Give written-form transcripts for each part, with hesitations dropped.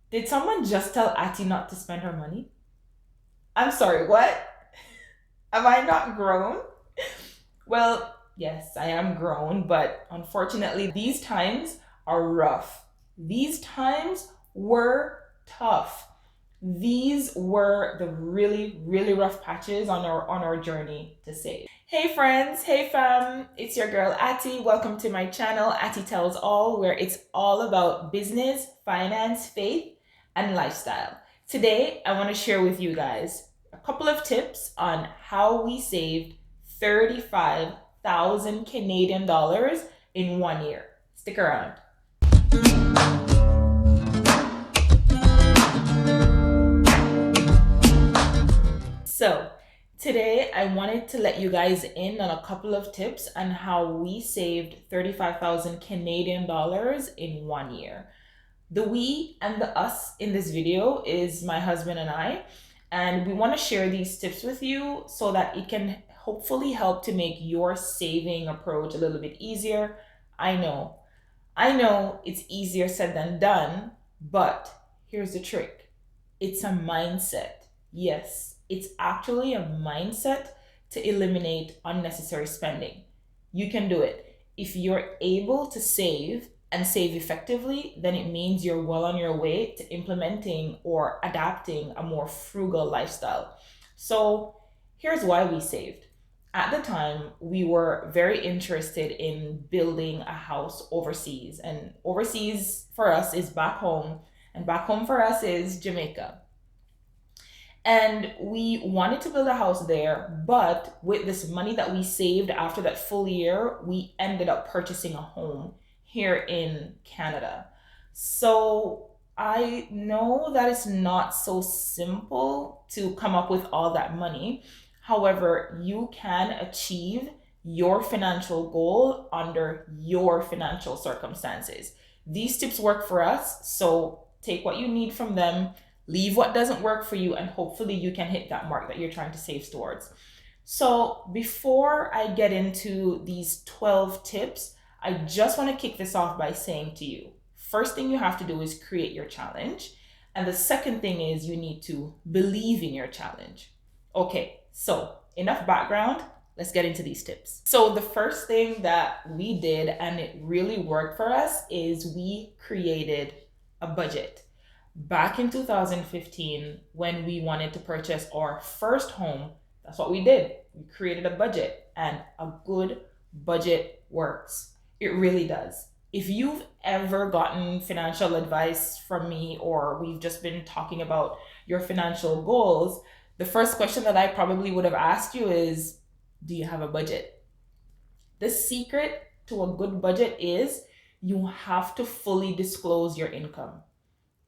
Did someone just tell Ati not to spend her money? I'm sorry, what? Am I not grown? Well, yes, I am grown, but unfortunately, these times are rough. These times were tough. These were the really, really rough patches on our journey to save. Hey friends, hey fam, it's your girl Ati. Welcome to my channel, Ati Tells All, where it's all about business, finance, faith, and lifestyle. Today, I want to share with you guys a couple of tips on how we saved 35,000 Canadian dollars in 1 year. Stick around. So, today I wanted to let you guys in on a couple of tips on how we saved 35,000 Canadian dollars in 1 year. The we and the us in this video is my husband and I, and we want to share these tips with you so that it can hopefully help to make your saving approach a little bit easier. I know, I know it's easier said than done, but here's the trick. It's a mindset. Yes, it's actually a mindset to eliminate unnecessary spending. You can do it. If you're able to save and save effectively, then it means you're well on your way to implementing or adapting a more frugal lifestyle. So, here's why we saved. At the time, we were very interested in building a house overseas, and overseas for us is back home, and back home for us is Jamaica. And we wanted to build a house there, but with this money that we saved after that full year, we ended up purchasing a home here in Canada. So I know that it's not so simple to come up with all that money. However, you can achieve your financial goal under your financial circumstances. These tips work for us, so take what you need from them, leave what doesn't work for you, and hopefully you can hit that mark that you're trying to save towards. So, before I get into these 12 tips, I just want to kick this off by saying to you, first thing you have to do is create your challenge. And the second thing is you need to believe in your challenge. Okay, so enough background. Let's get into these tips. So, the first thing that we did, and it really worked for us, is we created a budget. Back in 2015, when we wanted to purchase our first home, that's what we did. We created a budget, and a good budget works. It really does. If you've ever gotten financial advice from me, or we've just been talking about your financial goals, the first question that I probably would have asked you is, do you have a budget? The secret to a good budget is you have to fully disclose your income.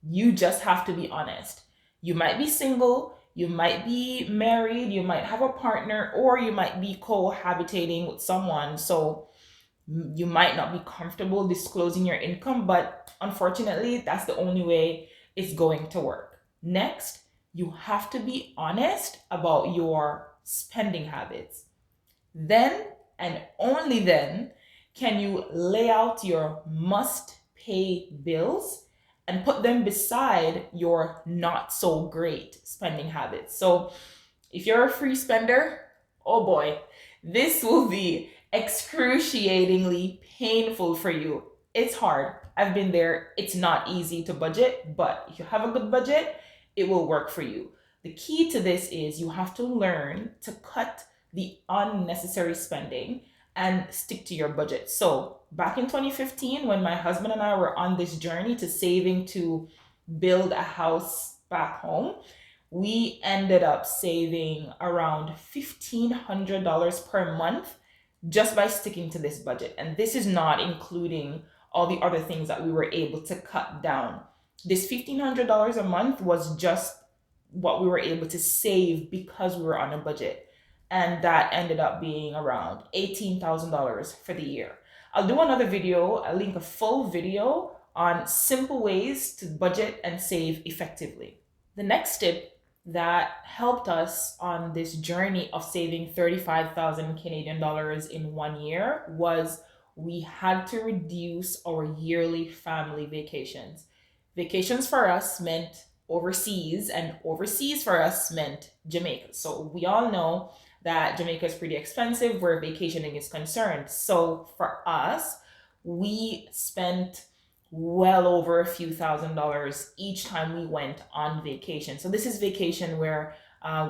You just have to be honest. You might be single, you might be married, you might have a partner, or you might be cohabitating with someone. So you might not be comfortable disclosing your income, but unfortunately, that's the only way it's going to work. Next, you have to be honest about your spending habits. Then and only then can you lay out your must pay bills and put them beside your not so great spending habits. So if you're a free spender, oh boy, this will be excruciatingly painful for you. It's hard. I've been there. It's not easy to budget, but if you have a good budget, it will work for you. The key to this is you have to learn to cut the unnecessary spending and stick to your budget. So, back in 2015, when my husband and I were on this journey to saving to build a house back home, we ended up saving around $1,500 per month just by sticking to this budget. And this is not including all the other things that we were able to cut down. This $1,500 a month was just what we were able to save because we were on a budget. And that ended up being around $18,000 for the year. I'll do another video, I'll link a full video on simple ways to budget and save effectively. The next tip that helped us on this journey of saving 35,000 Canadian dollars in 1 year was we had to reduce our yearly family vacations. Vacations for us meant overseas, and overseas for us meant Jamaica. So we all know that Jamaica is pretty expensive where vacationing is concerned. So for us, we spent well over a few $1,000s each time we went on vacation. So this is vacation where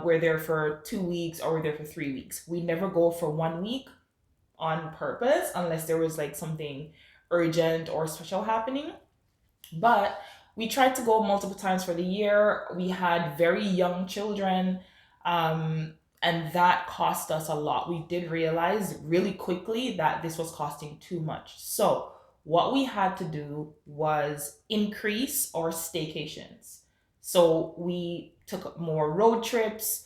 we're there for 2 weeks or we're there for 3 weeks. We never go for 1 week on purpose unless there was like something urgent or special happening. But we tried to go multiple times for the year. We had very young children, and that cost us a lot. We did realize really quickly that this was costing too much. So, what we had to do was increase our staycations. So, we took more road trips.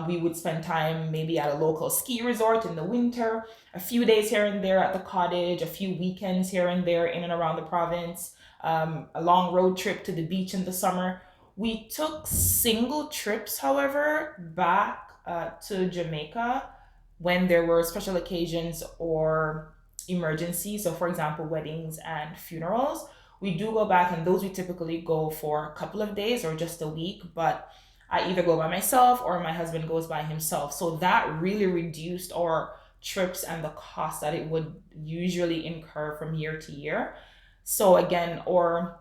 We would spend time maybe at a local ski resort in the winter, a few days here and there at the cottage, a few weekends here and there in and around the province, a long road trip to the beach in the summer. We took single trips, however, back to Jamaica when there were special occasions or emergencies. So, for example, weddings and funerals. We do go back, and those we typically go for a couple of days or just a week, but I either go by myself or my husband goes by himself. So that really reduced our trips and the cost that it would usually incur from year to year. So again, our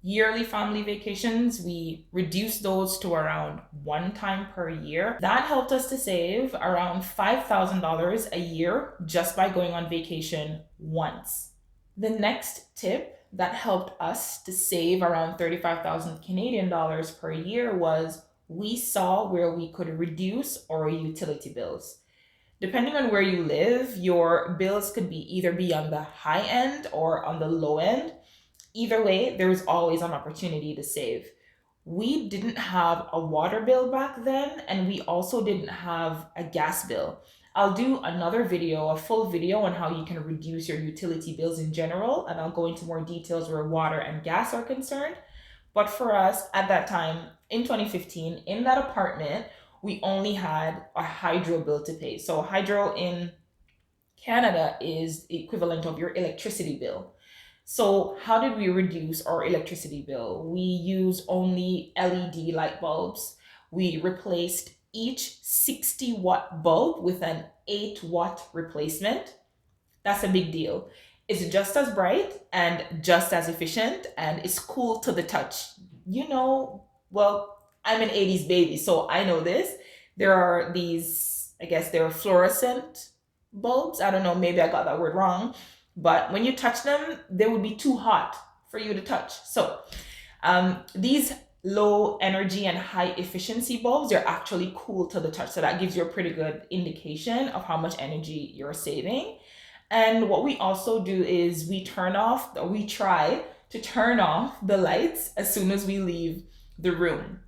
yearly family vacations, we reduced those to around one time per year. That helped us to save around $5,000 a year just by going on vacation once. The next tip that helped us to save around 35,000 Canadian dollars per year was we saw where we could reduce our utility bills. Depending on where you live, your bills could be on the high end or on the low end. Either way, there's always an opportunity to save. We didn't have a water bill back then, and we also didn't have a gas bill. I'll do another video, a full video on how you can reduce your utility bills in general, and I'll go into more details where water and gas are concerned. But for us at that time in 2015, in that apartment, we only had a hydro bill to pay. So, hydro in Canada is the equivalent of your electricity bill. So, how did we reduce our electricity bill? We use only LED light bulbs. We replaced each 60-watt bulb with an 8-watt replacement. That's a big deal. It's just as bright and just as efficient, and it's cool to the touch. Well, I'm an 80s baby, so I know this. There are these, I guess they're fluorescent bulbs. I don't know, maybe I got that word wrong. But when you touch them, they would be too hot for you to touch. So these low energy and high efficiency bulbs, they're actually cool to the touch. So that gives you a pretty good indication of how much energy you're saving. And what we also do is we try to turn off the lights as soon as we leave the room.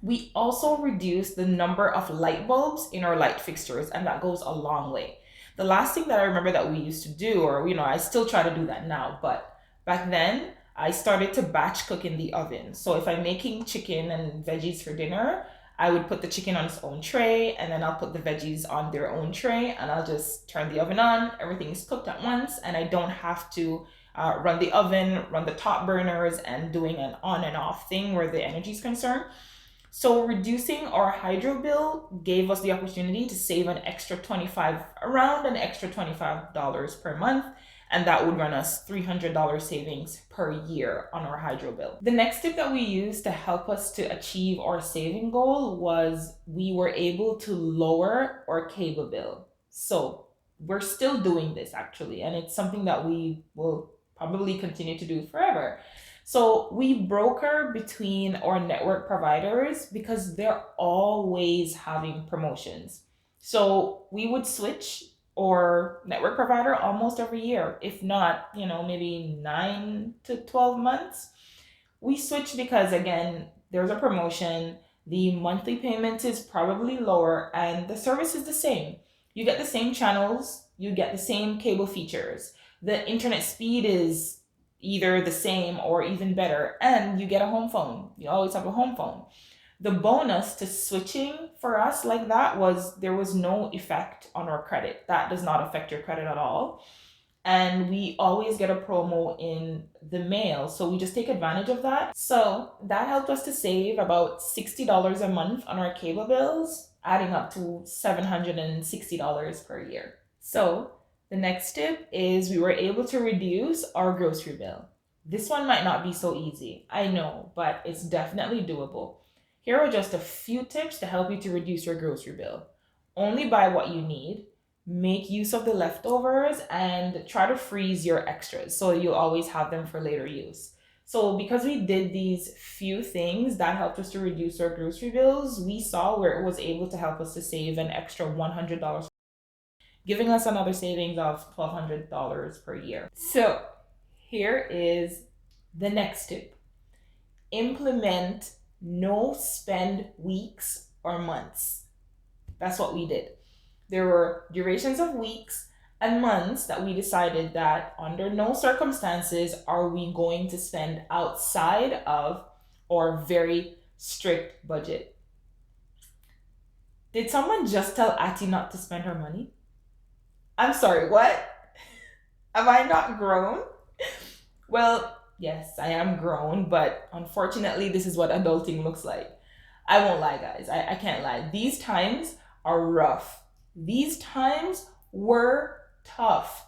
We also reduce the number of light bulbs in our light fixtures, and that goes a long way. The last thing that I remember that we used to do, or I still try to do that now, but back then I started to batch cook in the oven. So if I'm making chicken and veggies for dinner, I would put the chicken on its own tray, and then I'll put the veggies on their own tray, and I'll just turn the oven on. Everything is cooked at once, and I don't have to run the oven, run the top burners, and doing an on and off thing where the energy is concerned. So reducing our hydro bill gave us the opportunity to save around an extra $25 per month, and that would run us $300 savings per year on our hydro bill. The next tip that we used to help us to achieve our saving goal was we were able to lower our cable bill. So we're still doing this actually, and it's something that we will probably continue to do forever. So we broker between our network providers because they're always having promotions. So we would switch our network provider almost every year, if not, maybe 9 to 12 months. We switch because, again, there's a promotion, the monthly payment is probably lower, and the service is the same. You get the same channels, you get the same cable features. The internet speed is either the same or even better, and you get a home phone. You always have a home phone. The bonus to switching for us like that was there was no effect on our credit. That does not affect your credit at all. and we always get a promo in the mail. So we just take advantage of that. So that helped us to save about $60 a month on our cable bills, adding up to $760 per year. So the next tip is we were able to reduce our grocery bill. This one might not be so easy, I know, but it's definitely doable. Here are just a few tips to help you to reduce your grocery bill. Only buy what you need, make use of the leftovers, and try to freeze your extras so you always have them for later use. So, because we did these few things that helped us to reduce our grocery bills, we saw where it was able to help us to save an extra $100, giving us another savings of $1,200 per year. So, here is the next tip: implement no spend weeks or months. That's what we did. There were durations of weeks and months that we decided that under no circumstances are we going to spend outside of our very strict budget. Did someone just tell Ati not to spend her money? I'm sorry, what? Am I not grown? Well, yes, I am grown, but unfortunately, this is what adulting looks like. I won't lie, guys. I can't lie. These times are rough. These times were tough.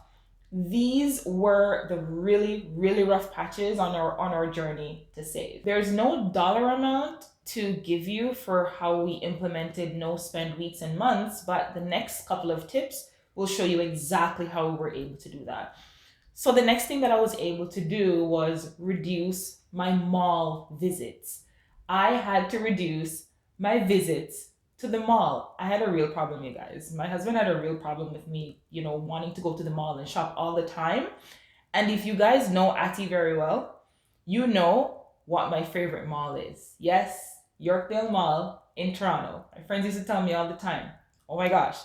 These were the really, really rough patches on our journey to save. There's no dollar amount to give you for how we implemented no spend weeks and months, but the next couple of tips will show you exactly how we were able to do that. So the next thing that I was able to do was reduce my mall visits. I had to reduce my visits to the mall. I had a real problem, you guys. My husband had a real problem with me, wanting to go to the mall and shop all the time. And if you guys know Ati very well, you know what my favorite mall is. Yes, Yorkdale Mall in Toronto. My friends used to tell me all the time, oh my gosh,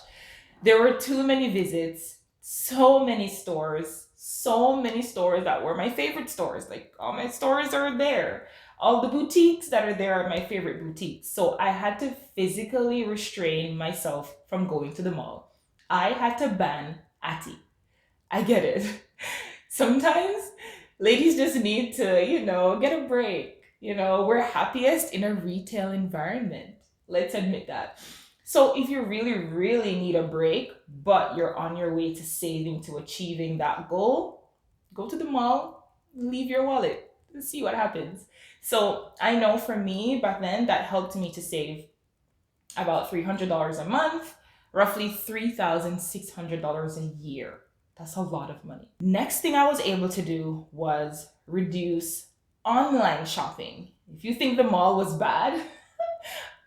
there were too many visits, so many stores that were my favorite stores. Like, all my stores are there. All the boutiques that are there are my favorite boutiques. So I had to physically restrain myself from going to the mall. I had to ban Ati. I get it. Sometimes ladies just need to, get a break. We're happiest in a retail environment. Let's admit that. So if you really, really need a break, but you're on your way to saving, to achieving that goal, go to the mall, leave your wallet, see what happens. So I know for me back then, that helped me to save about $300 a month, roughly $3,600 a year. That's a lot of money. Next thing I was able to do was reduce online shopping. If you think the mall was bad,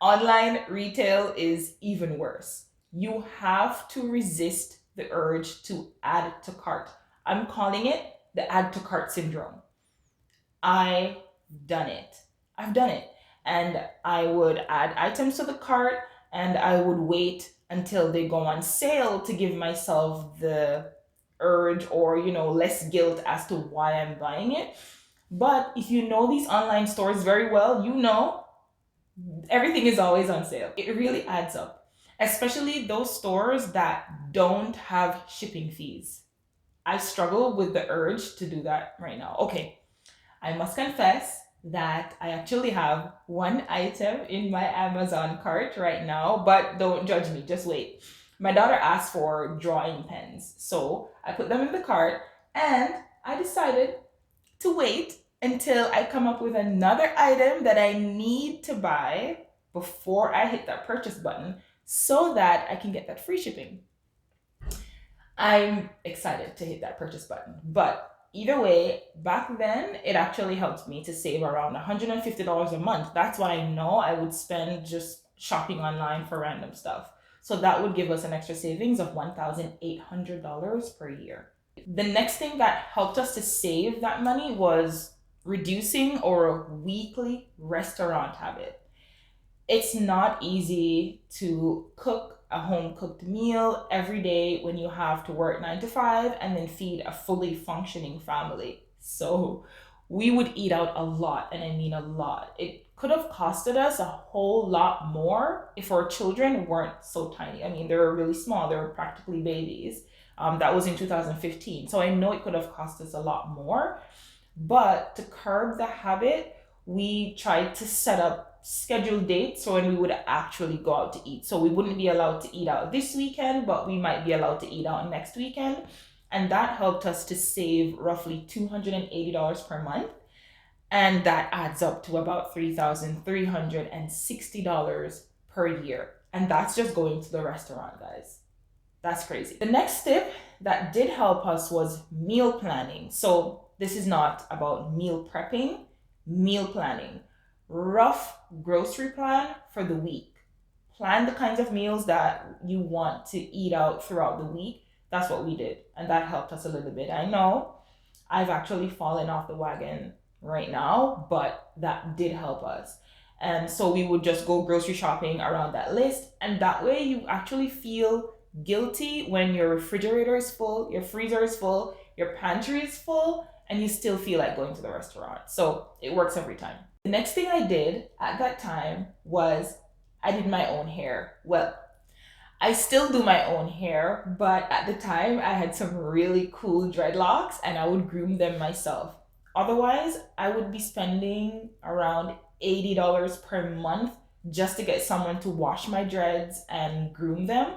online retail is even worse. You have to resist the urge to add to cart. I'm calling it the add to cart syndrome. I've done it. I've done it. And I would add items to the cart and I would wait until they go on sale to give myself the urge or, less guilt as to why I'm buying it. But if you know these online stores very well, everything is always on sale. It really adds up, especially those stores that don't have shipping fees. I struggle with the urge to do that right now. Okay, I must confess that I actually have one item in my Amazon cart right now, but don't judge me, just wait. My daughter asked for drawing pens, so I put them in the cart and I decided to wait until I come up with another item that I need to buy before I hit that purchase button so that I can get that free shipping. I'm excited to hit that purchase button. But either way, back then, it actually helped me to save around $150 a month. That's what I know I would spend just shopping online for random stuff. So that would give us an extra savings of $1,800 per year. The next thing that helped us to save that money was reducing our weekly restaurant habit. It's not easy to cook a home cooked meal every day when you have to work 9 to 5 and then feed a fully functioning family. So we would eat out a lot, and I mean a lot. It could have costed us a whole lot more if our children weren't so tiny. I mean, they were really small, they were practically babies. That was in 2015. So I know it could have cost us a lot more, but to curb the habit, we tried to set up scheduled dates so when we would actually go out to eat. So we wouldn't be allowed to eat out this weekend, but we might be allowed to eat out next weekend. And that helped us to save roughly $280 per month. And that adds up to about $3,360 per year. And that's just going to the restaurant, guys. That's crazy. The next tip that did help us was meal planning. So this is not about meal prepping, meal planning. Rough grocery plan for the week. Plan the kinds of meals that you want to eat out throughout the week. That's what we did. And that helped us a little bit. I know I've actually fallen off the wagon right now, but that did help us. And so we would just go grocery shopping around that list. And that way you actually feel guilty when your refrigerator is full, your freezer is full, your pantry is full, and you still feel like going to the restaurant. So it works every time. The next thing I did at that time was I did my own hair. Well, I still do my own hair, but at the time I had some really cool dreadlocks and I would groom them myself. Otherwise, I would be spending around $80 per month just to get someone to wash my dreads and groom them.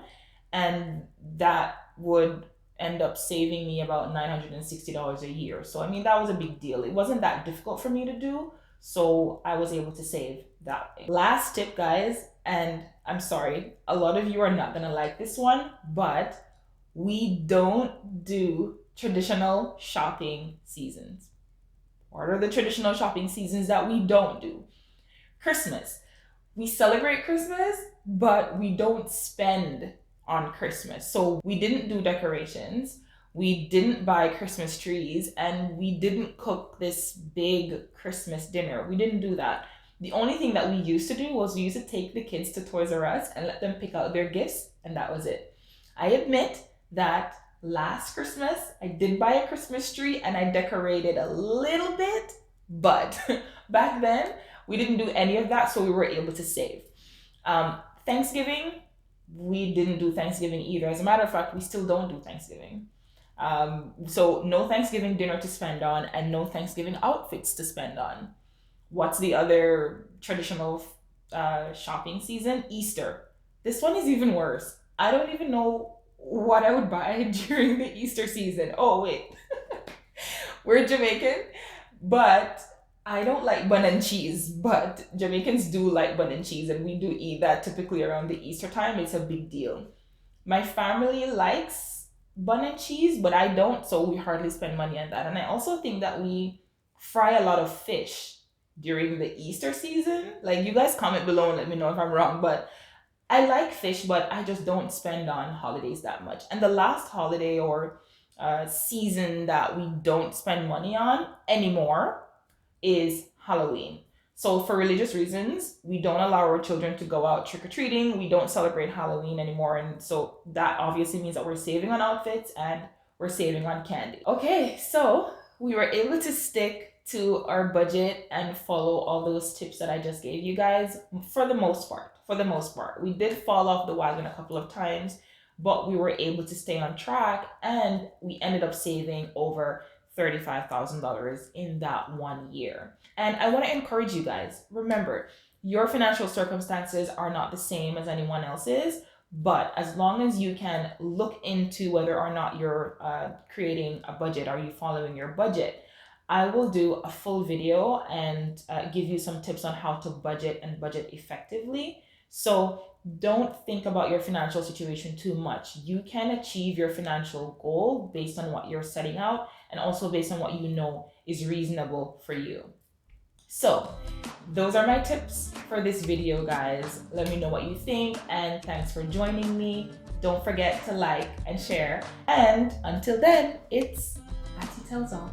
And that would end up saving me about $960 a year. So, I mean, that was a big deal. It wasn't that difficult for me to do. So I was able to save that way. Last tip, guys, and I'm sorry, a lot of you are not gonna like this one, but we don't do traditional shopping seasons. What are the traditional shopping seasons that we don't do? Christmas. We celebrate Christmas, but we don't spend on Christmas. So we didn't do decorations, we didn't buy Christmas trees, and we didn't cook this big Christmas dinner. We didn't do that. The only thing that we used to do was we used to take the kids to Toys R Us and let them pick out their gifts, and that was it. I admit that last Christmas, I did buy a Christmas tree and I decorated a little bit, but back then, we didn't do any of that, so we were able to save. Thanksgiving, we didn't do Thanksgiving either. As a matter of fact, we still don't do Thanksgiving. So no Thanksgiving dinner to spend on and no Thanksgiving outfits to spend on. What's the other traditional shopping season? Easter. This one is even worse. I don't even know what I would buy during the Easter season. Oh, wait. We're Jamaican, but I don't like bun and cheese, but Jamaicans do like bun and cheese, and we do eat that typically around the Easter time. It's a big deal. My family likes bun and cheese, but I don't, so we hardly spend money on that. And I also think that we fry a lot of fish during the Easter season. Like, you guys comment below and let me know if I'm wrong, but I like fish, but I just don't spend on holidays that much. And the last holiday or season that we don't spend money on anymore is Halloween. So for religious reasons, we don't allow our children to go out trick-or-treating. We don't celebrate Halloween anymore. And so that obviously means that we're saving on outfits and we're saving on candy. Okay, so we were able to stick to our budget and follow all those tips that I just gave you guys for the most part. We did fall off the wagon a couple of times, but we were able to stay on track and we ended up saving over $35,000 in that 1 year. And I want to encourage you guys, remember, your financial circumstances are not the same as anyone else's, but as long as you can look into whether or not you're creating a budget, are you following your budget? I will do a full video and give you some tips on how to budget and budget effectively. So don't think about your financial situation too much. You can achieve your financial goal based on what you're setting out and also based on what you know is reasonable for you. So those are my tips for this video, guys. Let me know what you think and thanks for joining me. Don't forget to like and share. And until then, it's Auntie Tells All.